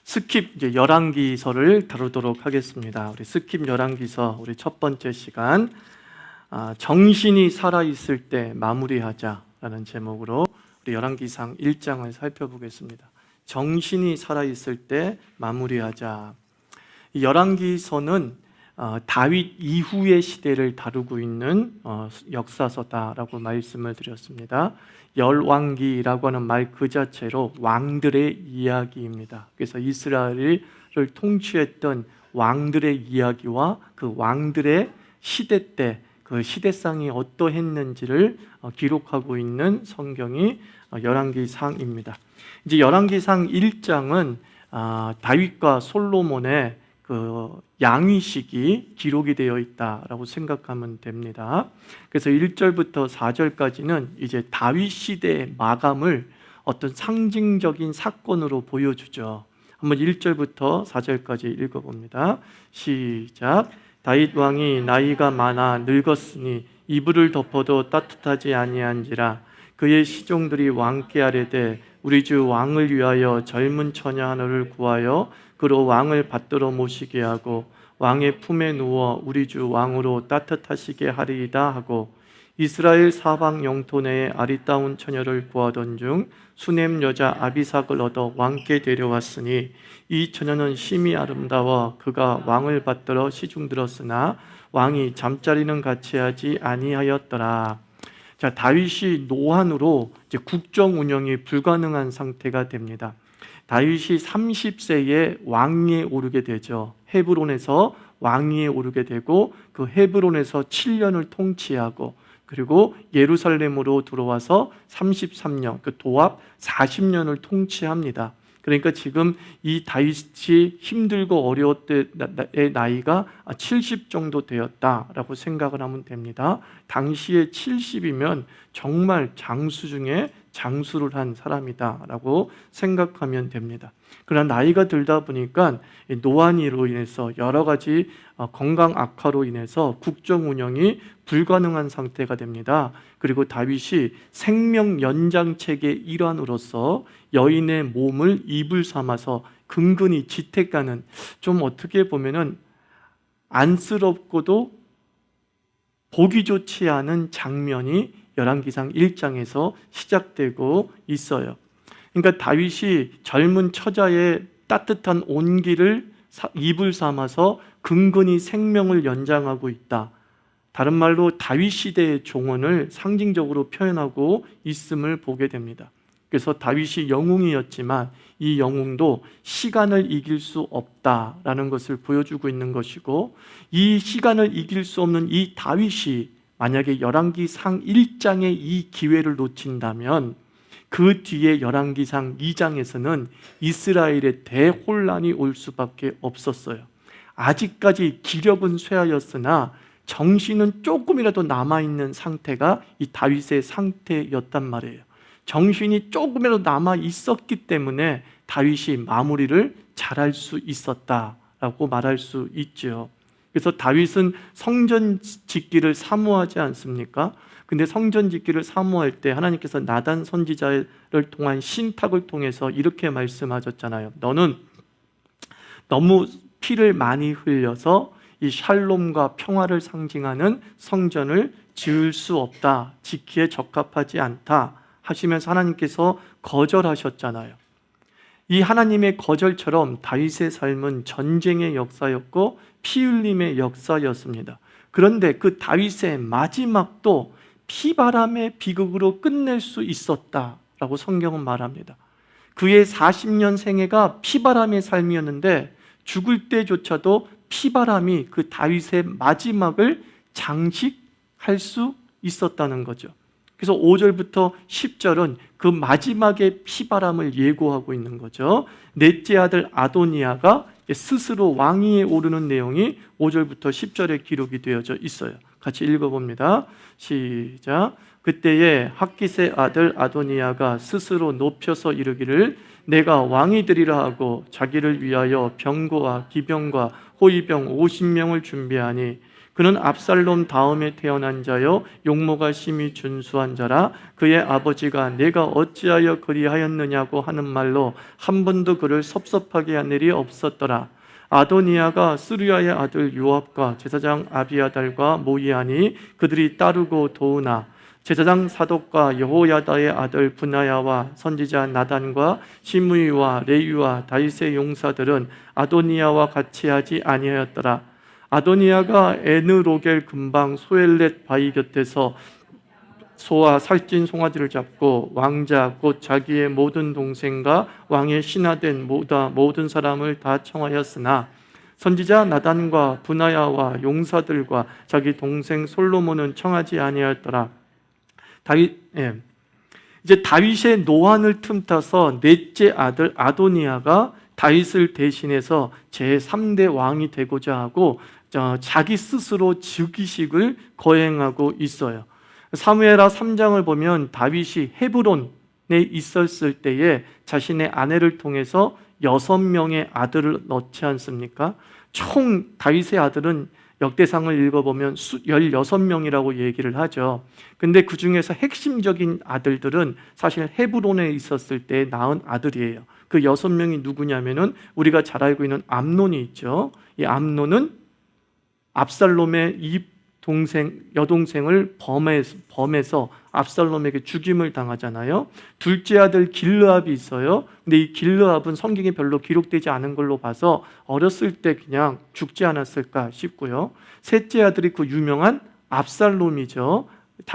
스킵 이제 열왕기서를 다루도록 하겠습니다. 우리 스킵 열왕기서 우리 첫 번째 시간 정신이 살아 있을 때 마무리하자라는 제목으로 우리 열왕기상 1장을 살펴보겠습니다. 정신이 살아 있을 때 마무리하자. 이 열왕기서는 다윗 이후의 시대를 다루고 있는 역사서다라고 말씀을 드렸습니다. 열왕기라고 하는 말 그 자체로 왕들의 이야기입니다. 그래서 이스라엘을 통치했던 왕들의 이야기와 그 왕들의 시대 때 그 시대상이 어떠했는지를 기록하고 있는 성경이 열왕기상입니다. 이제 열왕기상 1장은 다윗과 솔로몬의 그 양위식이 기록이 되어 있다라고 생각하면 됩니다. 그래서 1절부터 4절까지는 이제 다윗 시대의 마감을 어떤 상징적인 사건으로 보여주죠. 한번 1절부터 4절까지 읽어봅니다. 시작. 다윗 왕이 나이가 많아 늙었으니 이불을 덮어도 따뜻하지 아니한지라 그의 시종들이 왕께 아뢰되 우리 주 왕을 위하여 젊은 처녀 하나를 구하여 그로 왕을 받들어 모시게 하고 왕의 품에 누워 우리 주 왕으로 따뜻하시게 하리이다 하고 이스라엘 사방 영토 내에 아리따운 처녀를 구하던 중 수넴 여자 아비삭을 얻어 왕께 데려왔으니 이 처녀는 심히 아름다워 그가 왕을 받들어 시중들었으나 왕이 잠자리는 같이 하지 아니하였더라. 자, 다윗이 노환으로 이제 국정 운영이 불가능한 상태가 됩니다. 다윗이 30세에 왕위에 오르게 되죠. 헤브론에서 왕위에 오르게 되고 그 헤브론에서 7년을 통치하고 그리고 예루살렘으로 들어와서 33년, 그 도합 40년을 통치합니다. 그러니까 지금 이 다윗이 힘들고 어려울 때의 나이가 70 정도 되었다라고 생각을 하면 됩니다. 당시에 70이면 정말 장수 중에 장수를 한 사람이다라고 생각하면 됩니다. 그러나 나이가 들다 보니까 노안으로 인해서 여러 가지 건강 악화로 인해서 국정 운영이 불가능한 상태가 됩니다. 그리고 다윗이 생명 연장책의 일환으로서 여인의 몸을 이불 삼아서 근근히 지택하는, 좀 어떻게 보면은 안쓰럽고도 보기 좋지 않은 장면이 열왕기상 1장에서 시작되고 있어요. 그러니까 다윗이 젊은 처자의 따뜻한 온기를 이불 삼아서 근근히 생명을 연장하고 있다. 다른 말로 다윗 시대의 종언을 상징적으로 표현하고 있음을 보게 됩니다. 그래서 다윗이 영웅이었지만 이 영웅도 시간을 이길 수 없다라는 것을 보여주고 있는 것이고, 이 시간을 이길 수 없는 이 다윗이 만약에 열왕기상 1장의 이 기회를 놓친다면 그 뒤에 열왕기상 2장에서는 이스라엘의 대혼란이 올 수밖에 없었어요. 아직까지 기력은 쇠하였으나 정신은 조금이라도 남아있는 상태가 이 다윗의 상태였단 말이에요. 정신이 조금이라도 남아있었기 때문에 다윗이 마무리를 잘할 수 있었다라고 말할 수 있죠. 그래서 다윗은 성전 짓기를 사모하지 않습니까? 근데 성전 짓기를 사모할 때 하나님께서 나단 선지자를 통한 신탁을 통해서 이렇게 말씀하셨잖아요. 너는 너무 피를 많이 흘려서 이 샬롬과 평화를 상징하는 성전을 지을 수 없다, 짓기에 적합하지 않다 하시면서 하나님께서 거절하셨잖아요. 이 하나님의 거절처럼 다윗의 삶은 전쟁의 역사였고 피 흘림의 역사였습니다. 그런데 그 다윗의 마지막도 피바람의 비극으로 끝낼 수 있었다라고 성경은 말합니다. 그의 40년 생애가 피바람의 삶이었는데 죽을 때조차도 피바람이 그 다윗의 마지막을 장식할 수 있었다는 거죠. 그래서 5절부터 10절은 그 마지막의 피바람을 예고하고 있는 거죠. 넷째 아들 아도니아가 스스로 왕위에 오르는 내용이 5절부터 10절에 기록이 되어져 있어요. 같이 읽어봅니다. 시작. 그때에 학깃의 아들 아도니아가 스스로 높여서 이르기를 내가 왕이 되리라 하고 자기를 위하여 병거와 기병과 호위병 50명을 준비하니 그는 압살롬 다음에 태어난 자요 용모가 심히 준수한 자라. 그의 아버지가 내가 어찌하여 그리하였느냐고 하는 말로 한 번도 그를 섭섭하게 한 일이 없었더라. 아도니아가 스루야의 아들 요압과 제사장 아비아달과 모이하니 그들이 따르고 도우나 제사장 사독과 여호야다의 아들 분하야와 선지자 나단과 시므이와 레위와 다윗의 용사들은 아도니아와 같이 하지 아니하였더라. 아도니아가 에느로겔 근방 소엘렛 바위 곁에서 소와 살찐 송아지를 잡고 왕자 곧 자기의 모든 동생과 왕의 신하된 모든 사람을 다 청하였으나 선지자 나단과 분하야와 용사들과 자기 동생 솔로몬은 청하지 아니하였더라. 이제 다윗의 노한을 틈타서 넷째 아들 아도니아가 다윗을 대신해서 제3대 왕이 되고자 하고 자기 스스로 즉위식을 거행하고 있어요. 사무엘하 3장을 보면 다윗이 헤브론에 있었을 때에 자신의 아내를 통해서 6명의 아들을 낳지 않습니까? 총 다윗의 아들은 역대상을 읽어보면 16명이라고 얘기를 하죠. 근데 그 중에서 핵심적인 아들들은 사실 헤브론에 있었을 때 낳은 아들이에요. 그 6명이 누구냐면은 우리가 잘 알고 있는 암논이 있죠. 이 암논은 압살롬의 여동생을 범해서 압살롬에게 죽임을 당하잖아요. 둘째 아들 길르압이 있어요. 근데 이 길르압은 성경에 별로 기록되지 않은 걸로 봐서 어렸을 때 그냥 죽지 않았을까 싶고요. 셋째 아들이 그 유명한 압살롬이죠.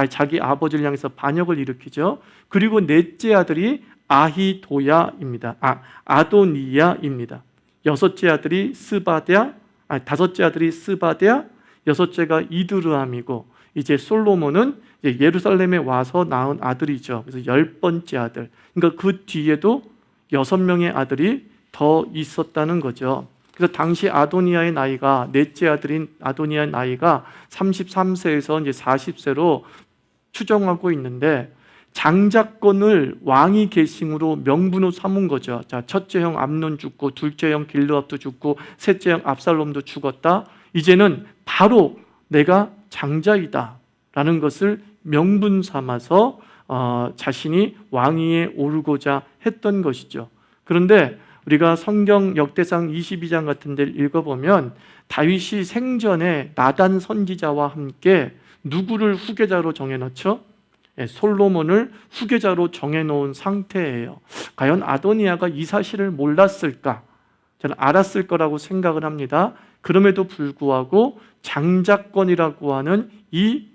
자기 아버지를 향해서 반역을 일으키죠. 그리고 넷째 아들이 아도니야입니다. 다섯째 아들이 스바랴, 여섯째가 이드르함이고 이제 솔로몬은 이제 예루살렘에 와서 낳은 아들이죠. 그래서 10번째 아들. 그러니까 그 뒤에도 6명의 아들이 더 있었다는 거죠. 그래서 당시 아도니아의 나이가 넷째 아들인 아도니아의 나이가 33세에서 이제 40세로 추정하고 있는데 장자권을 왕위 계승으로 명분으로 삼은 거죠. 자, 첫째 형 암논 죽고 둘째 형 길르압도 죽고 셋째 형 압살롬도 죽었다. 이제는 바로 내가 장자이다 라는 것을 명분 삼아서 자신이 왕위에 오르고자 했던 것이죠. 그런데 우리가 성경 역대상 22장 같은 데를 읽어보면 다윗이 생전에 나단 선지자와 함께 누구를 후계자로 정해놓죠? 솔로몬을 후계자로 정해놓은 상태예요. 과연 아도니아가 이 사실을 몰랐을까? 저는 알았을 거라고 생각을 합니다. 그럼에도 불구하고 장자권이라고 하는 이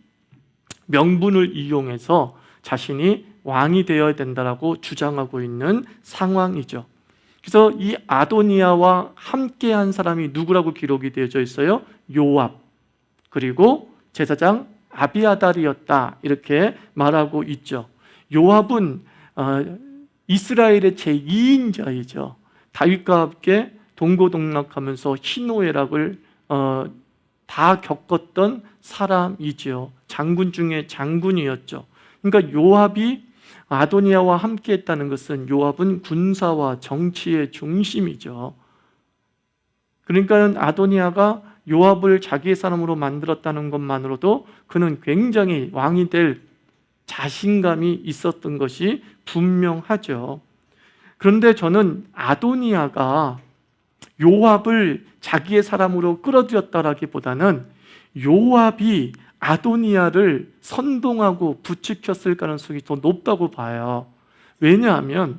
명분을 이용해서 자신이 왕이 되어야 된다라고 주장하고 있는 상황이죠. 그래서 이 아도니아와 함께한 사람이 누구라고 기록이 되어져 있어요? 요압, 그리고 제사장 아비아달이었다 이렇게 말하고 있죠. 요압은 이스라엘의 제2인자이죠. 다윗과 함께 동고동락하면서 희노애락을 다 겪었던 사람이죠. 장군 중에 장군이었죠. 그러니까 요압이 아도니아와 함께 했다는 것은 요압은 군사와 정치의 중심이죠. 그러니까 아도니아가 요압을 자기의 사람으로 만들었다는 것만으로도 그는 굉장히 왕이 될 자신감이 있었던 것이 분명하죠. 그런데 저는 아도니아가 요압을 자기의 사람으로 끌어들였다라기보다는 요압이 아도니아를 선동하고 부추겼을 가능성이 더 높다고 봐요. 왜냐하면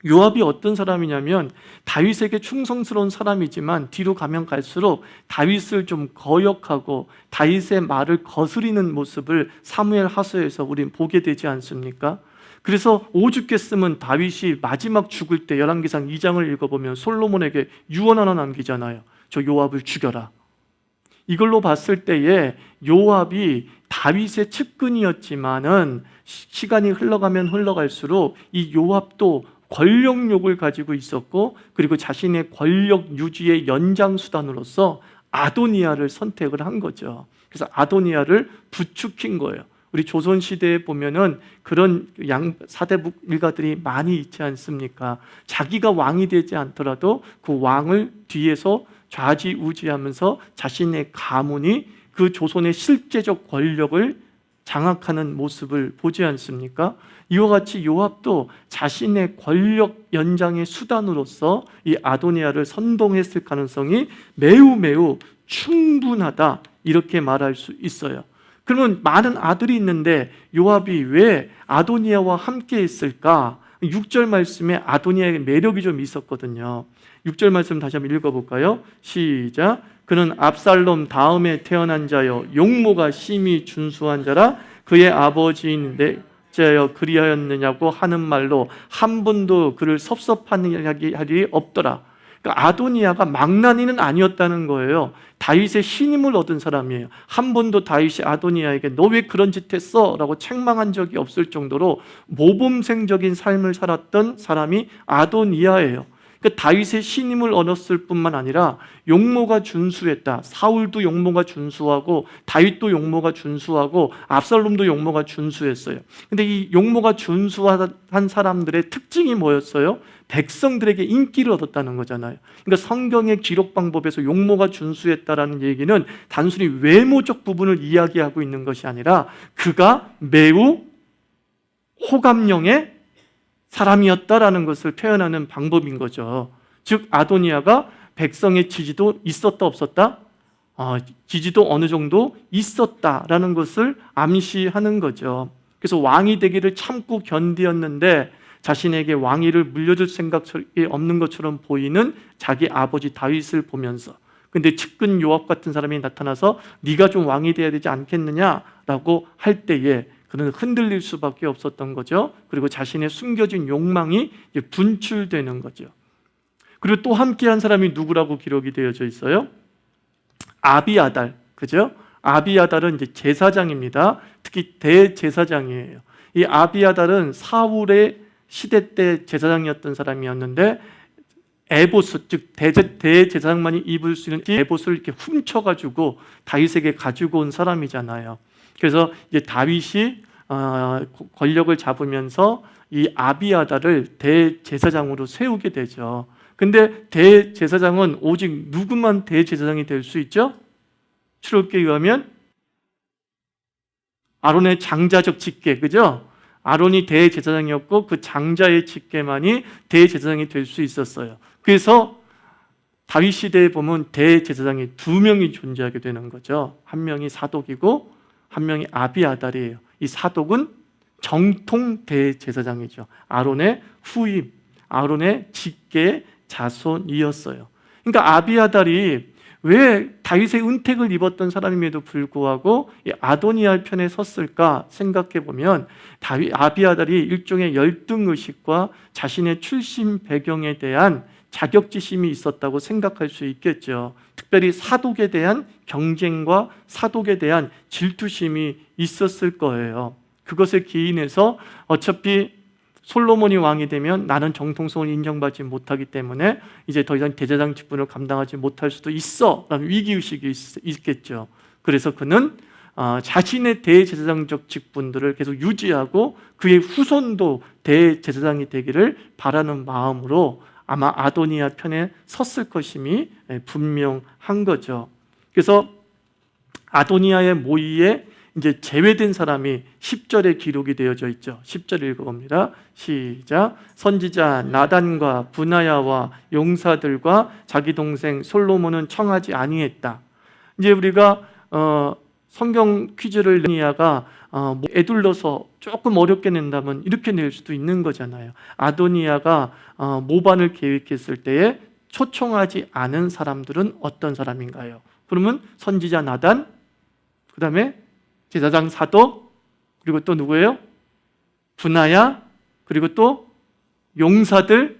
요압이 어떤 사람이냐면 다윗에게 충성스러운 사람이지만 뒤로 가면 갈수록 다윗을 좀 거역하고 다윗의 말을 거스리는 모습을 사무엘 하서에서 우린 보게 되지 않습니까? 그래서 오죽했으면 다윗이 마지막 죽을 때 열왕기상 2장을 읽어보면 솔로몬에게 유언 하나 남기잖아요. 저 요압을 죽여라. 이걸로 봤을 때에 요압이 다윗의 측근이었지만은 시간이 흘러가면 흘러갈수록 이 요압도 권력욕을 가지고 있었고 그리고 자신의 권력 유지의 연장수단으로서 아도니아를 선택을 한 거죠. 그래서 아도니아를 부추긴 거예요. 우리 조선시대에 보면은 그런 사대북 일가들이 많이 있지 않습니까? 자기가 왕이 되지 않더라도 그 왕을 뒤에서 좌지우지하면서 자신의 가문이 그 조선의 실제적 권력을 장악하는 모습을 보지 않습니까? 이와 같이 요압도 자신의 권력 연장의 수단으로서 이 아도니아를 선동했을 가능성이 매우 매우 충분하다, 이렇게 말할 수 있어요. 그러면 많은 아들이 있는데 요압이 왜 아도니아와 함께 했을까? 6절 말씀에 아도니아의 매력이 좀 있었거든요. 6절 말씀 다시 한번 읽어볼까요? 시작. 그는 압살롬 다음에 태어난 자여 용모가 심히 준수한 자라 그의 아버지인데 어찌하여 그리하였느냐고 하는 말로 한 번도 그를 섭섭하는 일이 없더라. 그러니까 아도니아가 망나니는 아니었다는 거예요. 다윗의 신임을 얻은 사람이에요. 한 번도 다윗이 아도니아에게 너 왜 그런 짓 했어? 라고 책망한 적이 없을 정도로 모범생적인 삶을 살았던 사람이 아도니아예요. 그러니까 다윗의 신임을 얻었을 뿐만 아니라 용모가 준수했다. 사울도 용모가 준수하고 다윗도 용모가 준수하고 압살롬도 용모가 준수했어요. 근데 이 용모가 준수한 사람들의 특징이 뭐였어요? 백성들에게 인기를 얻었다는 거잖아요. 그러니까 성경의 기록 방법에서 용모가 준수했다라는 얘기는 단순히 외모적 부분을 이야기하고 있는 것이 아니라 그가 매우 호감형의 사람이었다라는 것을 표현하는 방법인 거죠. 즉 아도니아가 백성의 지지도 있었다 없었다? 지지도 어느 정도 있었다라는 것을 암시하는 거죠. 그래서 왕이 되기를 참고 견디었는데 자신에게 왕위를 물려줄 생각이 없는 것처럼 보이는 자기 아버지 다윗을 보면서, 근데 측근 요압 같은 사람이 나타나서 네가 좀 왕이 돼야 되지 않겠느냐라고 할 때에 그는 흔들릴 수밖에 없었던 거죠. 그리고 자신의 숨겨진 욕망이 분출되는 거죠. 그리고 또 함께한 사람이 누구라고 기록이 되어져 있어요? 아비아달, 그죠? 아비아달은 이제 제사장입니다. 특히 대제사장이에요. 이 아비아달은 사울의 시대 때 제사장이었던 사람이었는데 에봇, 즉 대제사장만이 입을 수 있는 에봇을 이렇게 훔쳐가지고 다윗에게 가지고 온 사람이잖아요. 그래서 이제 다윗이 권력을 잡으면서 이 아비아달을 대제사장으로 세우게 되죠. 근데 대제사장은 오직 누구만 대제사장이 될 수 있죠? 출애굽기에 의하면 아론의 장자적 직계, 그죠? 아론이 대제사장이었고 그 장자의 직계만이 대제사장이 될 수 있었어요. 그래서 다윗 시대에 보면 대제사장이 두 명이 존재하게 되는 거죠. 한 명이 사독이고 한 명이 아비아달이에요. 이 사독은 정통 대제사장이죠. 아론의 후임, 아론의 직계 자손이었어요. 그러니까 아비아달이 왜 다윗의 은택을 입었던 사람임에도 불구하고 아도니아 편에 섰을까 생각해 보면 아비아달이 일종의 열등의식과 자신의 출신 배경에 대한 자격지심이 있었다고 생각할 수 있겠죠. 특별히 사독에 대한 경쟁과 사독에 대한 질투심이 있었을 거예요. 그것에 기인해서 어차피 솔로몬이 왕이 되면 나는 정통성을 인정받지 못하기 때문에 이제 더 이상 대제사장 직분을 감당하지 못할 수도 있어 라는 위기의식이 있겠죠. 그래서 그는 자신의 대제사장적 직분들을 계속 유지하고 그의 후손도 대제사장이 되기를 바라는 마음으로 아마 아도니아 편에 섰을 것임이 분명한 거죠. 그래서 아도니아의 모의에 이제 제외된 사람이 10절에 기록이 되어져 있죠. 10절 읽어봅니다. 시작. 선지자 나단과 브나야와 용사들과 자기 동생 솔로몬은 청하지 아니했다. 이제 우리가 성경 퀴즈를 아도니아가 애둘러서 조금 어렵게 낸다면 이렇게 낼 수도 있는 거잖아요. 아도니아가 모반을 계획했을 때에 초청하지 않은 사람들은 어떤 사람인가요? 그러면 선지자 나단, 그 다음에 제사장 사독, 그리고 또 누구예요? 브나야, 그리고 또 용사들.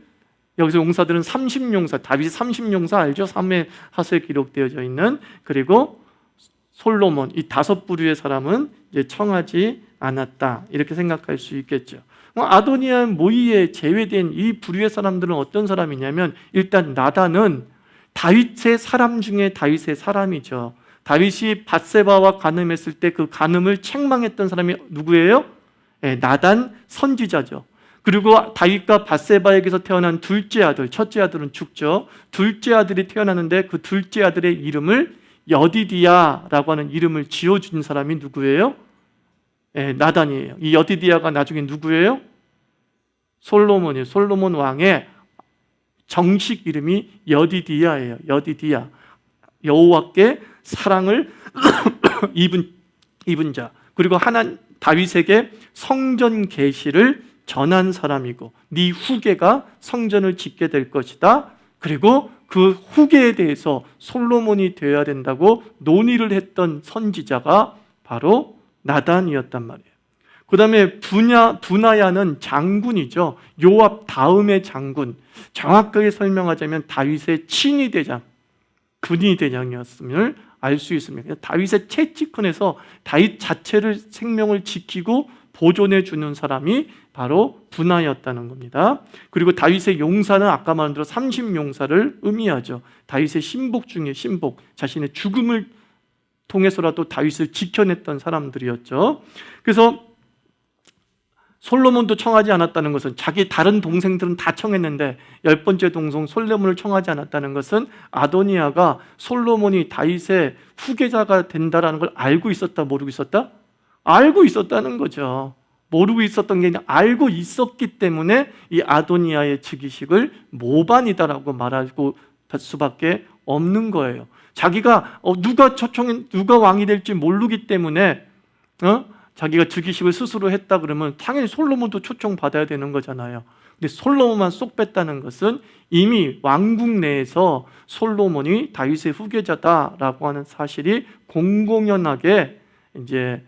여기서 용사들은 30용사, 다윗이 30용사 알죠? 3회 하서에 기록되어져 있는. 그리고 솔로몬, 이 5부류의 사람은 이제 청하지 않았다, 이렇게 생각할 수 있겠죠. 아도니아 모의에 제외된 이 부류의 사람들은 어떤 사람이냐면, 일단 나단은 다윗의 사람 중에 다윗의 사람이죠. 다윗이 밧세바와 간음했을 때 그 간음을 책망했던 사람이 누구예요? 나단 선지자죠. 그리고 다윗과 밧세바에게서 태어난 둘째 아들, 첫째 아들은 죽죠. 둘째 아들이 태어나는데 그 둘째 아들의 이름을 여디디야라고 하는 이름을 지어준 사람이 누구예요? 나단이에요. 이 여디디야가 나중에 누구예요? 솔로몬이에요. 솔로몬 왕의 정식 이름이 여디디야예요. 여디디야. 여호와께 사랑을 입은 자. 그리고 다윗에게 성전 계시를 전한 사람이고, 네 후계가 성전을 짓게 될 것이다. 그리고 그 후계에 대해서 솔로몬이 되어야 된다고 논의를 했던 선지자가 바로 나단이었단 말이에요. 그 다음에 분하야는 장군이죠. 요압 다음의 장군. 정확하게 설명하자면 다윗의 친위 대장, 군위 대장이었음을 알 수 있습니다. 다윗의 채찍근에서 다윗 자체를 생명을 지키고 보존해 주는 사람이 바로 분하였다는 겁니다. 그리고 다윗의 용사는 아까 말한 대로 30용사를 의미하죠. 다윗의 신복 중에 신복, 자신의 죽음을 통해서라도 다윗을 지켜냈던 사람들이었죠. 그래서 솔로몬도 청하지 않았다는 것은, 자기 다른 동생들은 다 청했는데 10번째 동생 솔로몬을 청하지 않았다는 것은 아도니아가 솔로몬이 다윗의 후계자가 된다는 걸 알고 있었다, 모르고 있었다? 알고 있었다는 거죠. 모르고 있었던 게 아니라 알고 있었기 때문에 이 아도니아의 즉위식을 모반이다라고 말하고 수밖에 없는 거예요. 자기가 누가 왕이 될지 모르기 때문에 자기가 즉위식을 스스로 했다 그러면 당연히 솔로몬도 초청받아야 되는 거잖아요. 근데 솔로몬만 쏙 뺐다는 것은 이미 왕국 내에서 솔로몬이 다윗의 후계자다라고 하는 사실이 공공연하게 이제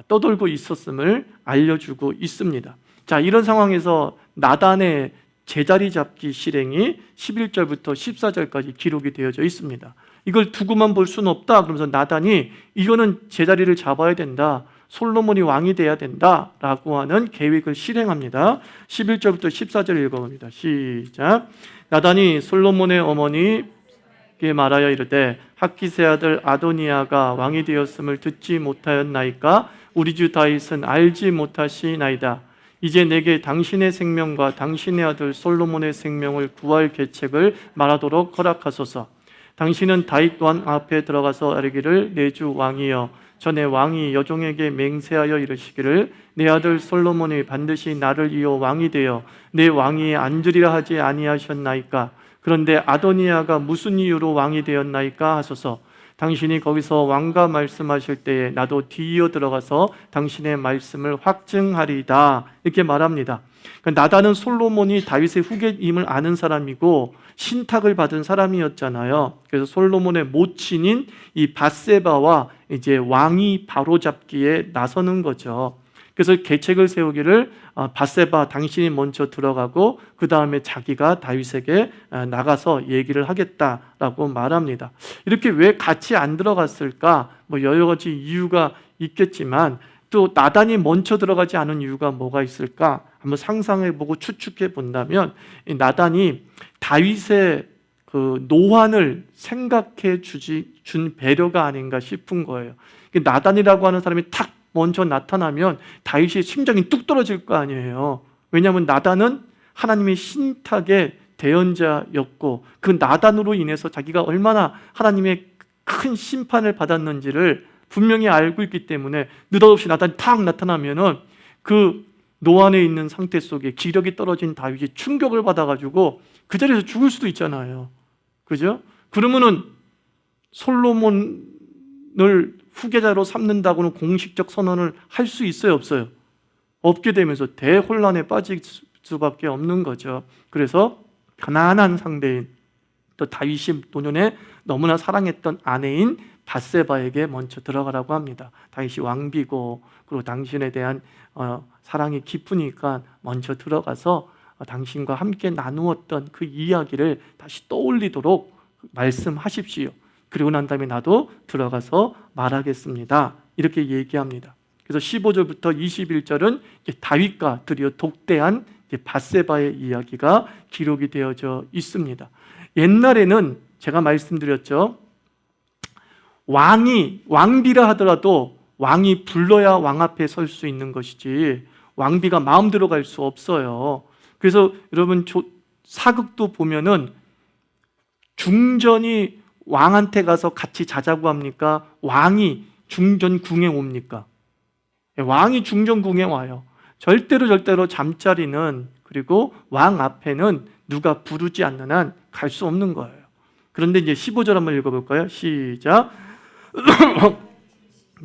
떠돌고 있었음을 알려주고 있습니다. 자, 이런 상황에서 나단의 제자리 잡기 실행이 11절부터 14절까지 기록이 되어져 있습니다. 이걸 두고만 볼 수는 없다 그러면서 나단이 이거는 제자리를 잡아야 된다, 솔로몬이 왕이 돼야 된다라고 하는 계획을 실행합니다. 11절부터 14절 읽어봅니다. 시작. 나단이 솔로몬의 어머니께 말하여 이르되 학기세 아들 아도니아가 왕이 되었음을 듣지 못하였나이까? 우리 주 다윗은 알지 못하시나이다. 이제 내게 당신의 생명과 당신의 아들 솔로몬의 생명을 구할 계책을 말하도록 허락하소서. 당신은 다윗 왕 앞에 들어가서 아뢰기를 내 주 왕이여, 전에 왕이 여종에게 맹세하여 이르시기를 내 아들 솔로몬이 반드시 나를 이어 왕이 되어 내 왕위에 앉으리라 하지 아니하셨나이까? 그런데 아도니아가 무슨 이유로 왕이 되었나이까 하소서. 당신이 거기서 왕과 말씀하실 때에 나도 뒤이어 들어가서 당신의 말씀을 확증하리이다, 이렇게 말합니다. 그러니까 나단은 솔로몬이 다윗의 후계임을 아는 사람이고 신탁을 받은 사람이었잖아요. 그래서 솔로몬의 모친인 이 밧세바와 이제 왕이 바로잡기에 나서는 거죠. 그래서 계책을 세우기를 밧세바 당신이 먼저 들어가고 그 다음에 자기가 다윗에게 나가서 얘기를 하겠다라고 말합니다. 이렇게 왜 같이 안 들어갔을까? 뭐 여러 가지 이유가 있겠지만 또 나단이 먼저 들어가지 않은 이유가 뭐가 있을까? 한번 상상해보고 추측해 본다면 나단이 다윗의 그 노환을 생각해 준 배려가 아닌가 싶은 거예요. 나단이라고 하는 사람이 탁 먼저 나타나면 다윗의 심장이 뚝 떨어질 거 아니에요. 왜냐하면 나단은 하나님의 신탁의 대언자였고 그 나단으로 인해서 자기가 얼마나 하나님의 큰 심판을 받았는지를 분명히 알고 있기 때문에 느닷없이 나단이 탁 나타나면은 그 노안에 있는 상태 속에 기력이 떨어진 다윗이 충격을 받아가지고 그 자리에서 죽을 수도 있잖아요. 그죠? 그러면은 솔로몬을 후계자로 삼는다고는 공식적 선언을 할 수 있어요, 없어요? 없게 되면서 대혼란에 빠질 수밖에 없는 거죠. 그래서 가난한 상대인 또 다윗이 노년에 너무나 사랑했던 아내인 밧세바에게 먼저 들어가라고 합니다. 다윗이 왕비고 그리고 당신에 대한 사랑이 깊으니까 먼저 들어가서 당신과 함께 나누었던 그 이야기를 다시 떠올리도록 말씀하십시오. 그리고 난 다음에 나도 들어가서 말하겠습니다, 이렇게 얘기합니다. 그래서 15절부터 21절은 다윗과 드디어 독대한 밧세바의 이야기가 기록이 되어져 있습니다. 옛날에는 제가 말씀드렸죠, 왕비라 하더라도 왕이 불러야 왕 앞에 설 수 있는 것이지 왕비가 마음대로 갈 수 없어요. 그래서 여러분 사극도 보면은 중전이 왕한테 가서 같이 자자고 합니까? 왕이 중전궁에 옵니까? 왕이 중전궁에 와요. 절대로 잠자리는, 그리고 왕 앞에는 누가 부르지 않는 한 갈 수 없는 거예요. 그런데 이제 15절 한번 읽어볼까요? 시작.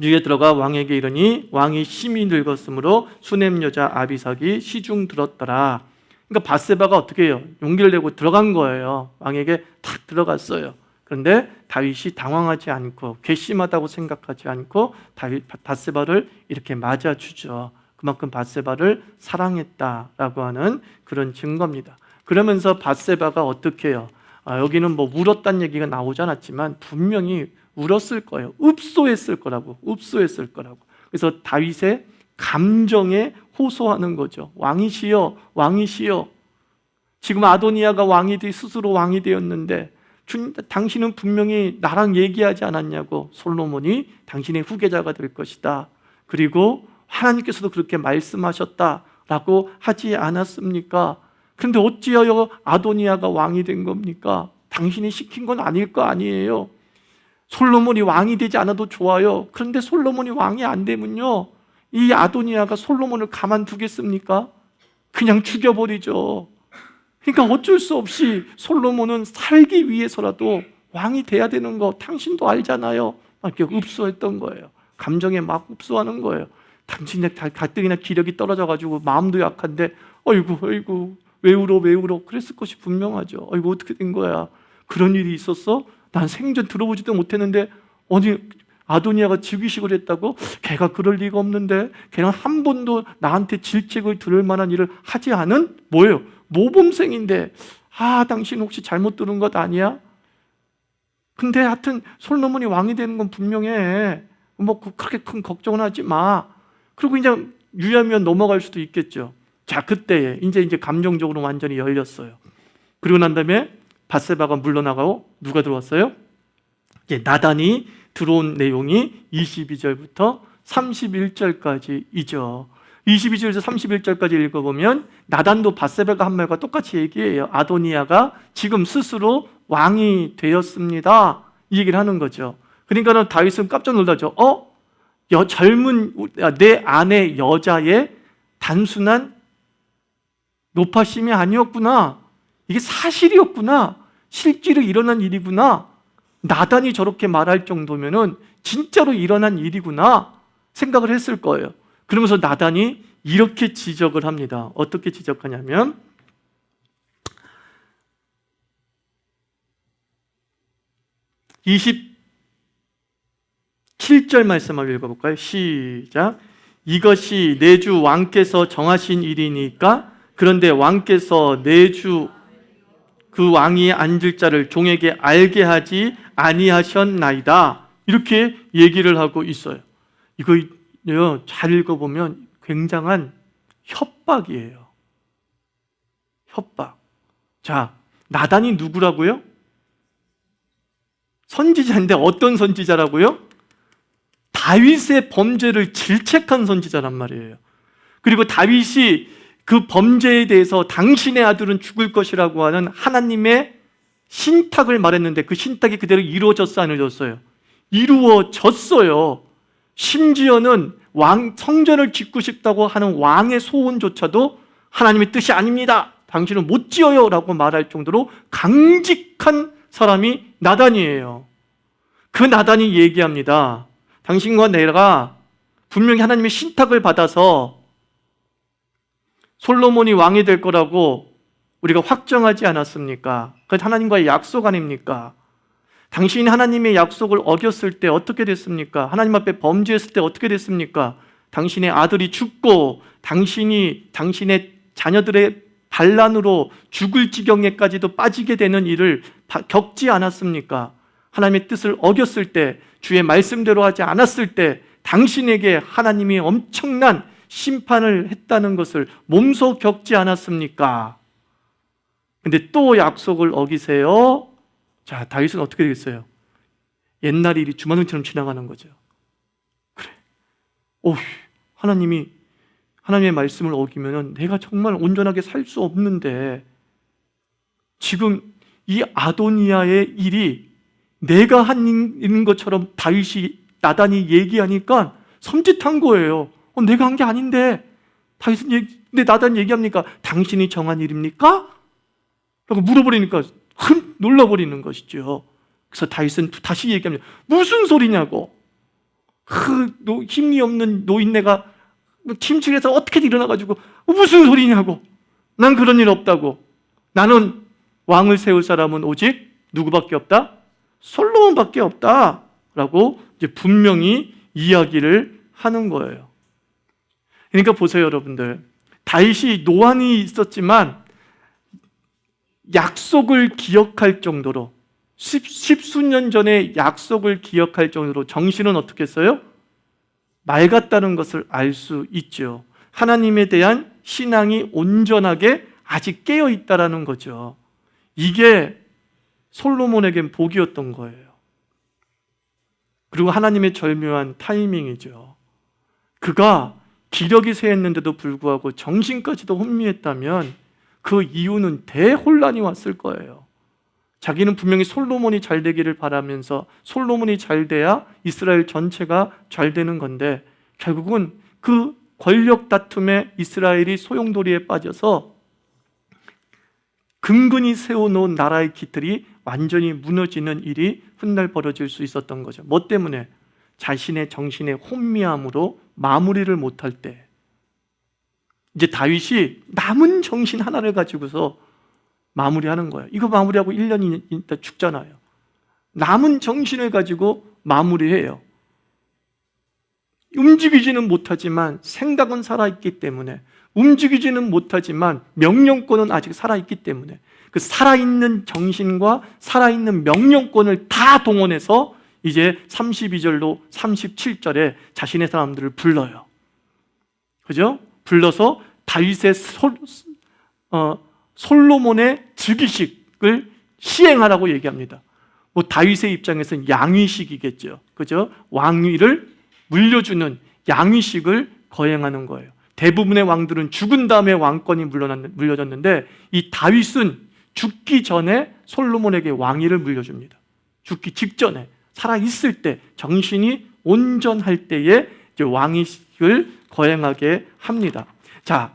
유에 들어가 왕에게 이르니 왕이 심히 늙었으므로 수냄 여자 아비삭이 시중 들었더라. 그러니까 밧세바가 어떻게 해요? 용기를 내고 들어간 거예요. 왕에게 탁 들어갔어요. 그런데 다윗이 당황하지 않고 괘씸하다고 생각하지 않고 밧세바를 이렇게 맞아주죠. 그만큼 밧세바를 사랑했다라고 하는 그런 증거입니다. 그러면서 밧세바가 어떻게 해요? 여기는 뭐 울었다는 얘기가 나오지 않았지만 분명히 울었을 거예요. 읍소했을 거라고. 그래서 다윗의 감정에 호소하는 거죠. 왕이시여, 왕이시여. 지금 아도니아가 스스로 왕이 되었는데 당신은 분명히 나랑 얘기하지 않았냐고. 솔로몬이 당신의 후계자가 될 것이다. 그리고 하나님께서도 그렇게 말씀하셨다라고 하지 않았습니까? 그런데 어찌하여 아도니아가 왕이 된 겁니까? 당신이 시킨 건 아닐 거 아니에요. 솔로몬이 왕이 되지 않아도 좋아요. 그런데 솔로몬이 왕이 안 되면요, 이 아도니아가 솔로몬을 가만두겠습니까? 그냥 죽여버리죠. 그러니까 어쩔 수 없이 솔로몬은 살기 위해서라도 왕이 돼야 되는 거 당신도 알잖아요. 막 이렇게 읍소했던 거예요. 감정에 막 읍소하는 거예요. 당신의 가뜩이나 기력이 떨어져가지고 마음도 약한데 어이구 왜 울어 그랬을 것이 분명하죠. 어이구 어떻게 된 거야? 그런 일이 있었어? 난 생전 들어보지도 못했는데 어디 아도니아가 즉위식을 했다고? 걔가 그럴 리가 없는데. 걔는 한 번도 나한테 질책을 들을 만한 일을 하지 않은 뭐예요? 모범생인데 당신 혹시 잘못 들은 것 아니야? 근데 하여튼 솔로몬이 왕이 되는 건 분명해. 뭐 그렇게 큰 걱정은 하지 마. 그리고 이제 유야면 넘어갈 수도 있겠죠. 자, 그때에 이제 감정적으로 완전히 열렸어요. 그리고 난 다음에 밧세바가 물러나가고 누가 들어왔어요? 이제 나단이 들어온 내용이 22절부터 31절까지이죠. 22절에서 31절까지 읽어보면 나단도 밧세바가 한 말과 똑같이 얘기해요. 아도니아가 지금 스스로 왕이 되었습니다. 이 얘기를 하는 거죠. 그러니까 다윗은 깜짝 놀라죠. 내 아내 여자의 단순한 노파심이 아니었구나. 이게 사실이었구나. 실제로 일어난 일이구나. 나단이 저렇게 말할 정도면은 진짜로 일어난 일이구나 생각을 했을 거예요. 그러면서 나단이 이렇게 지적을 합니다. 어떻게 지적하냐면 27절 말씀 한번 읽어볼까요? 시작. 이것이 내 주 왕께서 정하신 일이니까 그런데 왕께서 내 주 그 왕이 앉을 자를 종에게 알게 하지 아니하셨나이다. 이렇게 얘기를 하고 있어요. 이거요, 잘 읽어보면 굉장한 협박이에요. 협박. 자, 나단이 누구라고요? 선지자인데 어떤 선지자라고요? 다윗의 범죄를 질책한 선지자란 말이에요. 그리고 다윗이 그 범죄에 대해서 당신의 아들은 죽을 것이라고 하는 하나님의 신탁을 말했는데 그 신탁이 그대로 이루어졌어, 안 이루어졌어요? 이루어졌어요. 심지어는 성전을 짓고 싶다고 하는 왕의 소원조차도 하나님의 뜻이 아닙니다. 당신은 못 지어요 라고 말할 정도로 강직한 사람이 나단이에요. 그 나단이 얘기합니다. 당신과 내가 분명히 하나님의 신탁을 받아서 솔로몬이 왕이 될 거라고 우리가 확정하지 않았습니까? 그건 하나님과의 약속 아닙니까? 당신이 하나님의 약속을 어겼을 때 어떻게 됐습니까? 하나님 앞에 범죄했을 때 어떻게 됐습니까? 당신의 아들이 죽고 당신의 자녀들의 반란으로 죽을 지경에까지도 빠지게 되는 일을 겪지 않았습니까? 하나님의 뜻을 어겼을 때, 주의 말씀대로 하지 않았을 때 당신에게 하나님이 엄청난 심판을 했다는 것을 몸소 겪지 않았습니까? 근데 또 약속을 어기세요? 자, 다윗은 어떻게 되겠어요? 옛날 일이 주마등처럼 지나가는 거죠. 그래. 하나님의 말씀을 어기면 내가 정말 온전하게 살 수 없는데 지금 이 아도니아의 일이 내가 한 일인 것처럼 나단이 얘기하니까 섬찟한 거예요. 내가 한 게 아닌데 근데 나단이 얘기합니까? 당신이 정한 일입니까? 라고 물어버리니까 놀라버리는 것이죠. 그래서 다윗은 다시 얘기합니다. 무슨 소리냐고. 힘이 없는 노인네가 침실에서 어떻게 일어나가지고 무슨 소리냐고. 난 그런 일 없다고. 나는 왕을 세울 사람은 오직 누구밖에 없다? 솔로몬밖에 없다 라고 이제 분명히 이야기를 하는 거예요. 그러니까 보세요, 여러분들. 다윗이 노안이 있었지만 약속을 기억할 정도로 십수년 전에 약속을 기억할 정도로 정신은 어떻게 했어요? 맑았다는 것을 알 수 있죠. 하나님에 대한 신앙이 온전하게 아직 깨어 있다라는 거죠. 이게 솔로몬에겐 복이었던 거예요. 그리고 하나님의 절묘한 타이밍이죠. 그가 기력이 쇠했는데도 불구하고 정신까지도 혼미했다면 그 이유는 대혼란이 왔을 거예요. 자기는 분명히 솔로몬이 잘 되기를 바라면서 솔로몬이 잘 돼야 이스라엘 전체가 잘 되는 건데 결국은 그 권력 다툼에 이스라엘이 소용돌이에 빠져서 근근히 세워놓은 나라의 기틀이 완전히 무너지는 일이 훗날 벌어질 수 있었던 거죠. 뭐 때문에? 자신의 정신의 혼미함으로 마무리를 못할 때 이제 다윗이 남은 정신 하나를 가지고서 마무리하는 거예요. 이거 마무리하고 1년이 있다 죽잖아요. 남은 정신을 가지고 마무리해요. 움직이지는 못하지만 생각은 살아있기 때문에, 움직이지는 못하지만 명령권은 아직 살아있기 때문에 그 살아있는 정신과 살아있는 명령권을 다 동원해서 이제 32절로 37절에 자신의 사람들을 불러요. 그죠? 불러서 다윗의 솔로몬의 즉위식을 시행하라고 얘기합니다. 뭐 다윗의 입장에서는 양위식이겠죠. 그죠? 왕위를 물려주는 양위식을 거행하는 거예요. 대부분의 왕들은 죽은 다음에 왕권이 물려졌는데 이 다윗은 죽기 전에 솔로몬에게 왕위를 물려줍니다. 죽기 직전에, 살아있을 때, 정신이 온전할 때에 이제 왕위식을 거행하게 합니다. 자,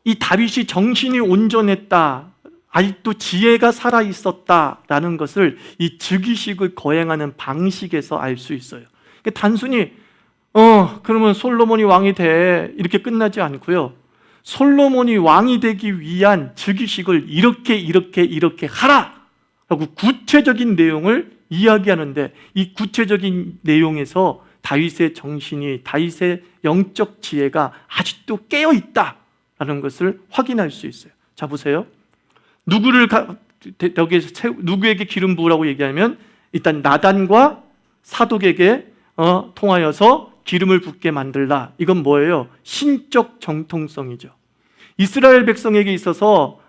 이 다윗이 정신이 온전했다, 아직도 지혜가 살아있었다라는 것을 이 즉위식을 거행하는 방식에서 알 수 있어요. 그러니까 단순히 그러면 솔로몬이 왕이 돼 이렇게 끝나지 않고요. 솔로몬이 왕이 되기 위한 즉위식을 이렇게 하라 라고 구체적인 내용을 이야기하는데 이 구체적인 내용에서 다윗의 정신이, 다윗의 영적 지혜가 아직도 깨어있다라는 것을 확인할 수 있어요. 자, 보세요. 누구에게 기름 부으라고 얘기하면 일단 나단과 사독에게 통하여서 기름을 붓게 만들라. 이건 뭐예요? 신적 정통성이죠. 이스라엘 백성에게 있어서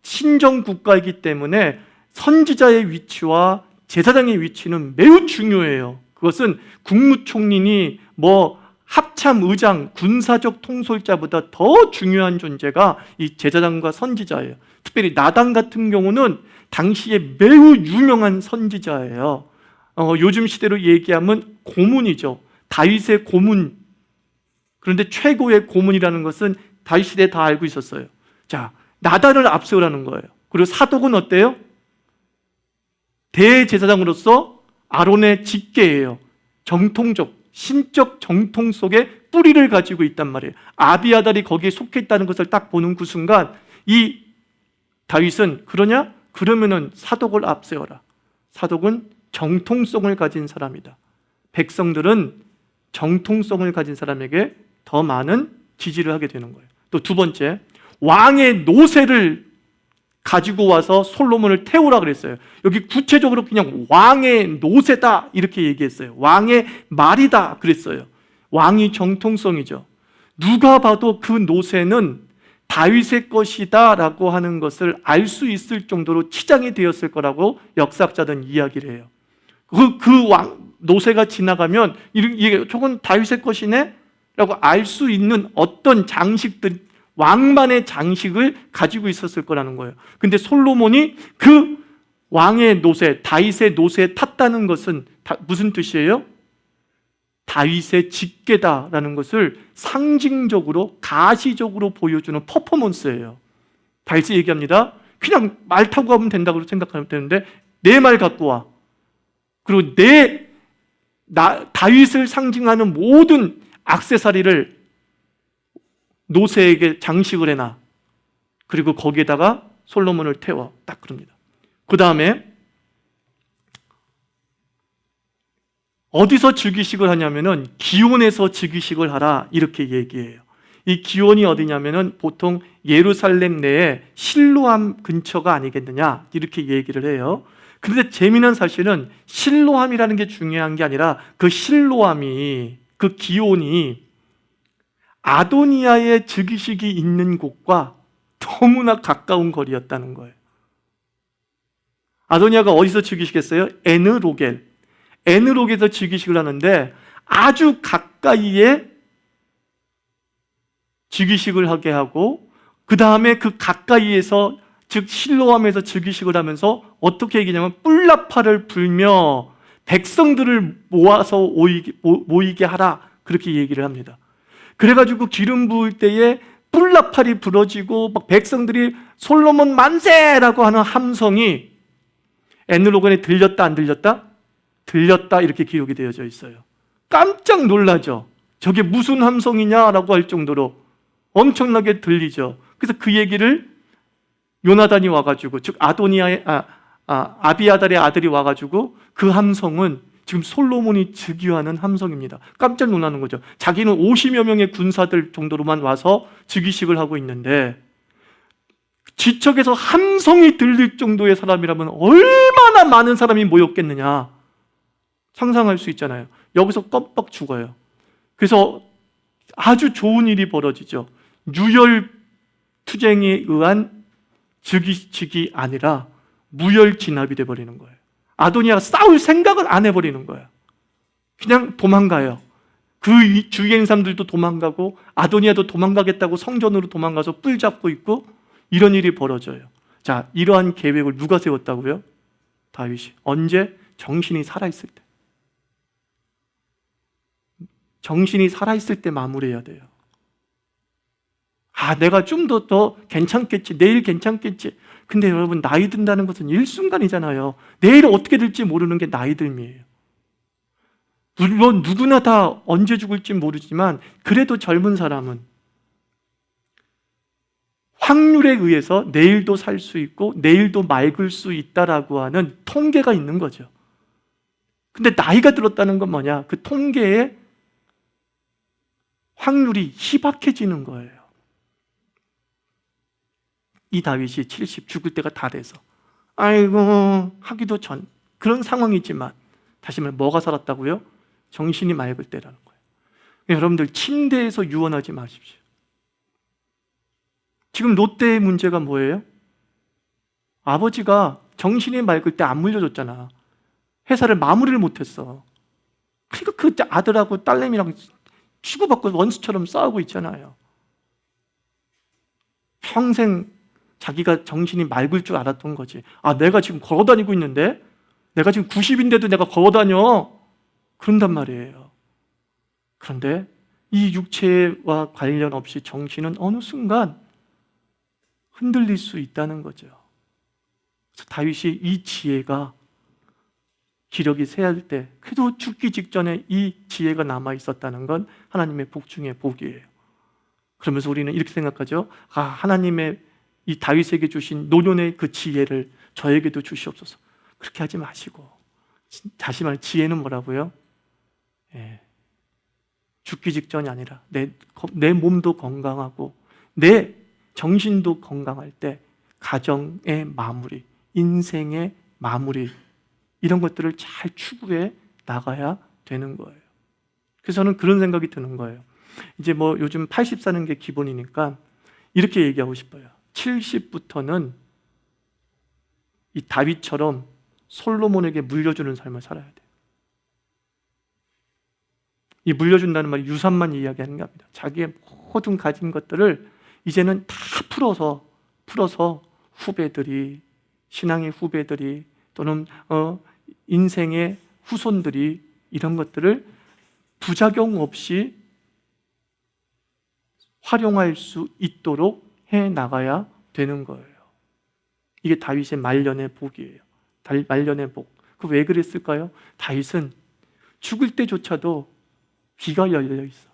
신정 국가이기 때문에 선지자의 위치와 제사장의 위치는 매우 중요해요. 그것은 국무총리니 합참 의장, 군사적 통솔자보다 더 중요한 존재가 이 제사장과 선지자예요. 특별히 나단 같은 경우는 당시에 매우 유명한 선지자예요. 요즘 시대로 얘기하면 고문이죠. 다윗의 고문. 그런데 최고의 고문이라는 것은 다윗 시대에 다 알고 있었어요. 자, 나단을 앞세우라는 거예요. 그리고 사독은 어때요? 대제사장으로서 아론의 직계예요. 정통적, 신적 정통 속에 뿌리를 가지고 있단 말이에요. 아비아달이 거기에 속해 있다는 것을 딱 보는 그 순간 이 다윗은 그러냐? 그러면은 사독을 앞세워라. 사독은 정통성을 가진 사람이다. 백성들은 정통성을 가진 사람에게 더 많은 지지를 하게 되는 거예요. 또 두 번째, 왕의 노새를 가지고 와서 솔로몬을 태우라 그랬어요. 여기 구체적으로 그냥 왕의 노새다 이렇게 얘기했어요. 왕의 말이다 그랬어요. 왕이 정통성이죠. 누가 봐도 그 노새는 다윗의 것이다 라고 하는 것을 알 수 있을 정도로 치장이 되었을 거라고 역사학자들은 이야기를 해요. 그 노새가 지나가면 저건 다윗의 것이네 라고 알 수 있는 어떤 장식들, 왕만의 장식을 가지고 있었을 거라는 거예요. 근데 솔로몬이 그 왕의 노새, 다윗의 노새에 탔다는 것은 무슨 뜻이에요? 다윗의 직계다라는 것을 상징적으로 가시적으로 보여주는 퍼포먼스예요. 다윗이 얘기합니다. 그냥 말 타고 가면 된다고 생각하면 되는데 내 말 갖고 와. 그리고 다윗을 상징하는 모든 액세서리를 노새에게 장식을 해놔. 그리고 거기에다가 솔로몬을 태워. 딱 그럽니다. 그 다음에 어디서 즉위식을 하냐면은 기온에서 즉위식을 하라 이렇게 얘기해요. 이 기온이 어디냐면은 보통 예루살렘 내에 실로암 근처가 아니겠느냐 이렇게 얘기를 해요. 그런데 재미난 사실은 실로암이라는 게 중요한 게 아니라 그 실로암이, 그 기온이 아도니아의 즉위식이 있는 곳과 너무나 가까운 거리였다는 거예요. 아도니아가 어디서 즉위식했어요? 에느록에서 즉위식을 하는데 아주 가까이에 즉위식을 하게 하고, 그 다음에 그 가까이에서, 즉 실로암에서 즉위식을 하면서 어떻게 얘기냐면 뿔나팔을 불며 백성들을 모아서 모이게 하라 그렇게 얘기를 합니다. 그래가지고 기름 부을 때에 뿔나팔이 부러지고 막 백성들이 솔로몬 만세라고 하는 함성이 에느록에 들렸다 안 들렸다? 들렸다 이렇게 기록이 되어져 있어요. 깜짝 놀라죠. 저게 무슨 함성이냐라고 할 정도로 엄청나게 들리죠. 그래서 그 얘기를 요나단이 와가지고, 즉 아비아달의 아들이 와가지고 그 함성은 지금 솔로몬이 즉위하는 함성입니다. 깜짝 놀라는 거죠. 자기는 50여 명의 군사들 정도로만 와서 즉위식을 하고 있는데 지척에서 함성이 들릴 정도의 사람이라면 얼마나 많은 사람이 모였겠느냐 상상할 수 있잖아요. 여기서 껌뻑 죽어요. 그래서 아주 좋은 일이 벌어지죠. 유혈투쟁에 의한 즉위식이 아니라 무혈진압이 돼버리는 거예요. 아도니아가 싸울 생각을 안 해버리는 거예요. 그냥 도망가요. 그 주위에 있는 사람들도 도망가고 아도니아도 도망가겠다고 성전으로 도망가서 뿔 잡고 있고 이런 일이 벌어져요. 자, 이러한 계획을 누가 세웠다고요? 다윗이. 언제? 정신이 살아있을 때. 정신이 살아있을 때 마무리해야 돼요. 내가 좀 더 괜찮겠지, 내일 괜찮겠지. 근데 여러분, 나이 든다는 것은 일순간이잖아요. 내일 어떻게 될지 모르는 게 나이 듦이에요. 물론 누구나 다 언제 죽을지 모르지만 그래도 젊은 사람은 확률에 의해서 내일도 살 수 있고 내일도 맑을 수 있다라고 하는 통계가 있는 거죠. 근데 나이가 들었다는 건 뭐냐? 그 통계의 확률이 희박해지는 거예요. 이 다윗이 70 죽을 때가 다 돼서 아이고 하기도 전 그런 상황이지만 다시 말해 뭐가 살았다고요? 정신이 맑을 때라는 거예요. 여러분들 침대에서 유언하지 마십시오. 지금 롯데의 문제가 뭐예요? 아버지가 정신이 맑을 때 안 물려줬잖아. 회사를 마무리를 못했어. 그러니까 그 아들하고 딸내미랑 치고받고 원수처럼 싸우고 있잖아요. 평생 자기가 정신이 맑을 줄 알았던 거지. 내가 지금 걸어다니고 있는데? 내가 지금 90인데도 내가 걸어다녀? 그런단 말이에요. 그런데 이 육체와 관련 없이 정신은 어느 순간 흔들릴 수 있다는 거죠. 그래서 다윗이 이 지혜가 기력이 쇠할 때 그래도 죽기 직전에 이 지혜가 남아 있었다는 건 하나님의 복 중에 복이에요. 그러면서 우리는 이렇게 생각하죠. 하나님의 이 다윗에게 주신 노년의 그 지혜를 저에게도 주시옵소서. 그렇게 하지 마시고 다시 말해 지혜는 뭐라고요? 죽기 직전이 아니라 내 몸도 건강하고 내 정신도 건강할 때 가정의 마무리, 인생의 마무리 이런 것들을 잘 추구해 나가야 되는 거예요. 그래서 저는 그런 생각이 드는 거예요. 이제 요즘 80 사는 게 기본이니까 이렇게 얘기하고 싶어요. 70부터는 이 다윗처럼 솔로몬에게 물려주는 삶을 살아야 돼요. 이 물려준다는 말이 유산만 이야기하는 게 아닙니다. 자기의 모든 가진 것들을 이제는 다 풀어서 후배들이, 신앙의 후배들이 또는 인생의 후손들이 이런 것들을 부작용 없이 활용할 수 있도록 해 나가야 되는 거예요. 이게 다윗의 말년의 복이에요. 말년의 복. 그 왜 그랬을까요? 다윗은 죽을 때조차도 귀가 열려 있어.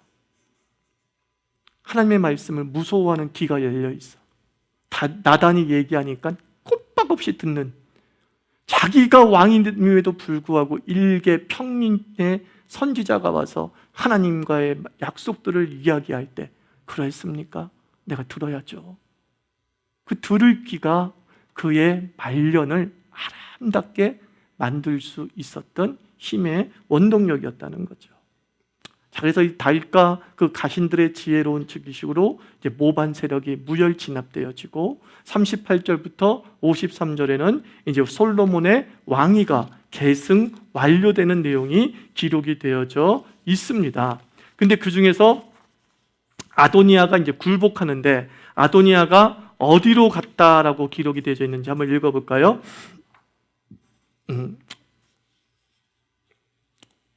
하나님의 말씀을 무서워하는 귀가 열려 있어. 나단이 얘기하니까 꼼빡없이 듣는, 자기가 왕임에도 불구하고 일개 평민의 선지자가 와서 하나님과의 약속들을 이야기할 때 그랬습니까? 내가 들어야죠. 그 들을 귀가 그의 말년을 아름답게 만들 수 있었던 힘의 원동력이었다는 거죠. 자, 그래서 이 다윗과 그 가신들의 지혜로운 즉위식으로 이제 모반 세력이 무혈 진압되어지고 38절부터 53절에는 이제 솔로몬의 왕위가 계승 완료되는 내용이 기록이 되어져 있습니다. 근데 그 중에서 아도니아가 이제 굴복하는데 아도니아가 어디로 갔다라고 기록이 되어져 있는지 한번 읽어볼까요?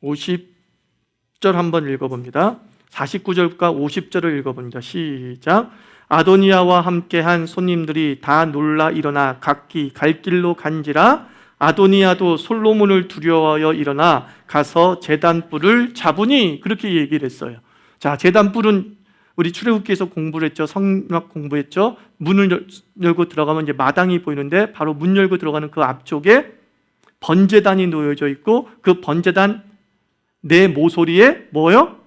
50절 한번 읽어봅니다. 49절과 50절을 읽어봅니다. 시작. 아도니아와 함께한 손님들이 다 놀라 일어나 각기 갈 길로 간지라 아도니아도 솔로몬을 두려워하여 일어나 가서 제단불을 잡으니, 그렇게 얘기를 했어요. 자, 제단불은 우리 출애굽기에서 공부를 했죠. 성막 공부했죠. 문을 열고 들어가면 이제 마당이 보이는데 바로 문 열고 들어가는 그 앞쪽에 번제단이 놓여져 있고 그 번제단 내 모서리에 뭐요?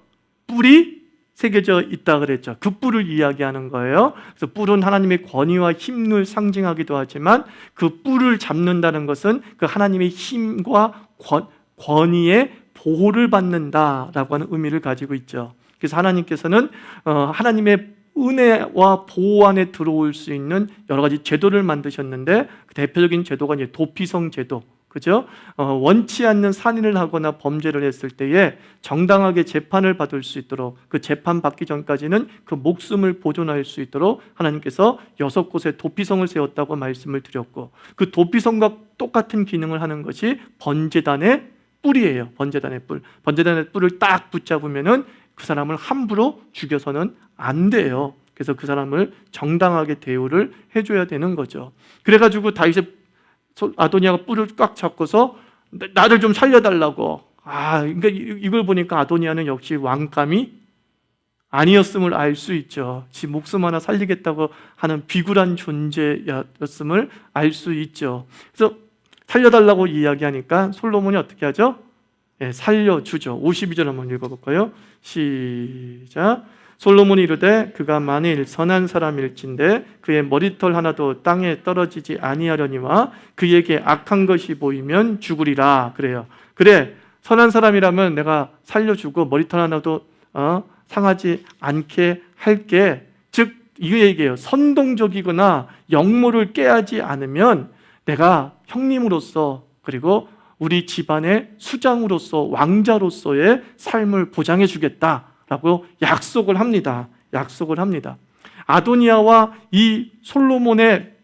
뿔이 새겨져 있다 그랬죠. 그 뿔을 이야기하는 거예요. 그래서 뿔은 하나님의 권위와 힘을 상징하기도 하지만 그 뿔을 잡는다는 것은 그 하나님의 힘과 권위의 보호를 받는다라고 하는 의미를 가지고 있죠. 그래서 하나님께서는 하나님의 은혜와 보호 안에 들어올 수 있는 여러 가지 제도를 만드셨는데 그 대표적인 제도가 이제 도피성 제도, 그죠? 원치 않는 살인을 하거나 범죄를 했을 때에 정당하게 재판을 받을 수 있도록, 그 재판 받기 전까지는 그 목숨을 보존할 수 있도록 하나님께서 6곳에 도피성을 세웠다고 말씀을 드렸고, 그 도피성과 똑같은 기능을 하는 것이 번제단의 뿔이에요. 번제단의 뿔. 번제단의 뿔을 딱 붙잡으면은 그 사람을 함부로 죽여서는 안 돼요. 그래서 그 사람을 정당하게 대우를 해줘야 되는 거죠. 그래가지고 다윗의 아도니아가 뿔을 꽉 잡고서 나를 좀 살려달라고. 그러니까 이걸 보니까 아도니아는 역시 왕감이 아니었음을 알 수 있죠. 지 목숨 하나 살리겠다고 하는 비굴한 존재였음을 알 수 있죠. 그래서 살려달라고 이야기하니까 솔로몬이 어떻게 하죠? 살려주죠. 52절 한번 읽어볼까요? 시작. 솔로몬이 이르되 그가 만일 선한 사람일진데 그의 머리털 하나도 땅에 떨어지지 아니하려니와 그에게 악한 것이 보이면 죽으리라. 그래요. 그래, 선한 사람이라면 내가 살려주고 머리털 하나도 상하지 않게 할게. 즉 이 얘기예요. 선동적이거나 역모를 깨하지 않으면 내가 형님으로서 그리고 우리 집안의 수장으로서 왕자로서의 삶을 보장해 주겠다라고 약속을 합니다. 아도니아와 이 솔로몬의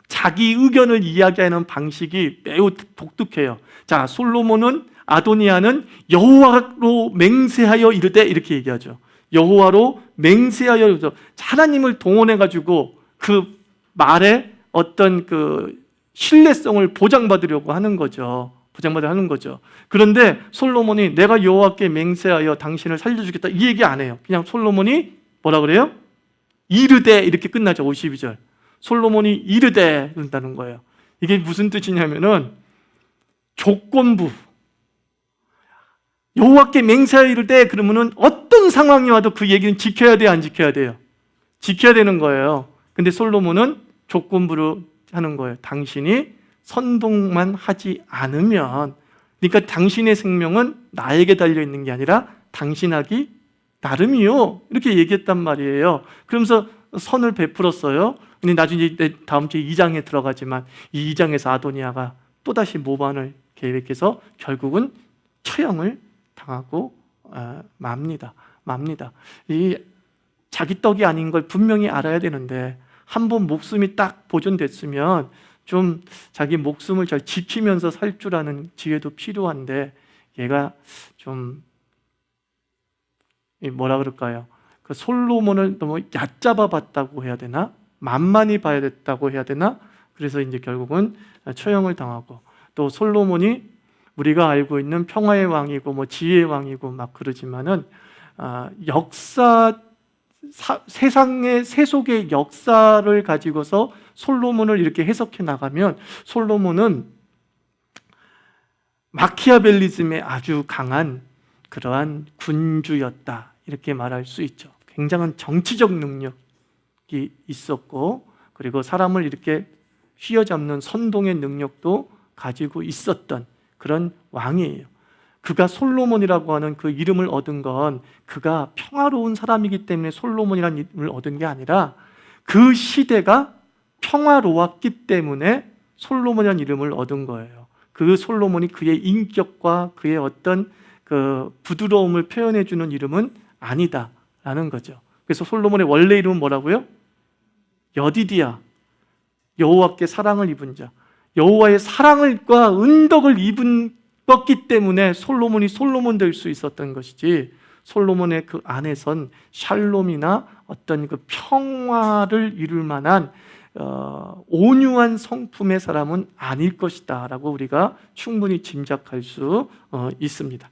자기 의견을 이야기하는 방식이 매우 독특해요. 자, 솔로몬은, 아도니아는 여호와로 맹세하여 이르되 이렇게 얘기하죠. 여호와로 맹세하여 이르되, 하나님을 동원해 가지고 그 말에 어떤 그 신뢰성을 보장받으려고 하는 거죠. 그런데 솔로몬이 내가 여호와께 맹세하여 당신을 살려주겠다 이 얘기 안 해요. 그냥 솔로몬이 뭐라 그래요? 이르되 이렇게 끝나죠. 52절. 솔로몬이 이르되 그런다는 거예요. 이게 무슨 뜻이냐면은 조건부. 여호와께 맹세하여 이르되 그러면은 어떤 상황이 와도 그 얘기는 지켜야 돼요, 안 지켜야 돼요? 지켜야 되는 거예요. 근데 솔로몬은 조건부로 하는 거예요. 당신이 선동만 하지 않으면, 그러니까 당신의 생명은 나에게 달려있는 게 아니라 당신하기 나름이요, 이렇게 얘기했단 말이에요. 그러면서 선을 베풀었어요. 근데 나중에 다음 주에 2장에 들어가지만 이 2장에서 아도니아가 또다시 모반을 계획해서 결국은 처형을 당하고 맙니다. 이 자기 떡이 아닌 걸 분명히 알아야 되는데 한 번 목숨이 딱 보존됐으면 좀 자기 목숨을 잘 지키면서 살 줄 아는 지혜도 필요한데 얘가 좀 뭐라 그럴까요? 그 솔로몬을 너무 얕잡아 봤다고 해야 되나? 만만히 봐야 됐다고 해야 되나? 그래서 이제 결국은 처형을 당하고, 또 솔로몬이 우리가 알고 있는 평화의 왕이고 뭐 지혜의 왕이고 막 그러지만은 세상의 세속의 역사를 가지고서 솔로몬을 이렇게 해석해 나가면 솔로몬은 마키아벨리즘에 아주 강한 그러한 군주였다, 이렇게 말할 수 있죠. 굉장한 정치적 능력이 있었고, 그리고 사람을 이렇게 휘어잡는 선동의 능력도 가지고 있었던 그런 왕이에요. 그가 솔로몬이라고 하는 그 이름을 얻은 건 그가 평화로운 사람이기 때문에 솔로몬이라는 이름을 얻은 게 아니라 그 시대가 평화로웠기 때문에 솔로몬이라는 이름을 얻은 거예요. 그 솔로몬이 그의 인격과 그의 어떤 그 부드러움을 표현해 주는 이름은 아니다라는 거죠. 그래서 솔로몬의 원래 이름은 뭐라고요? 여디디야, 여호와께 사랑을 입은 자. 여호와의 사랑과 은덕을 입었기 때문에 솔로몬이 솔로몬 될 수 있었던 것이지, 솔로몬의 그 안에선 샬롬이나 어떤 그 평화를 이룰 만한 온유한 성품의 사람은 아닐 것이다 라고 우리가 충분히 짐작할 수 있습니다.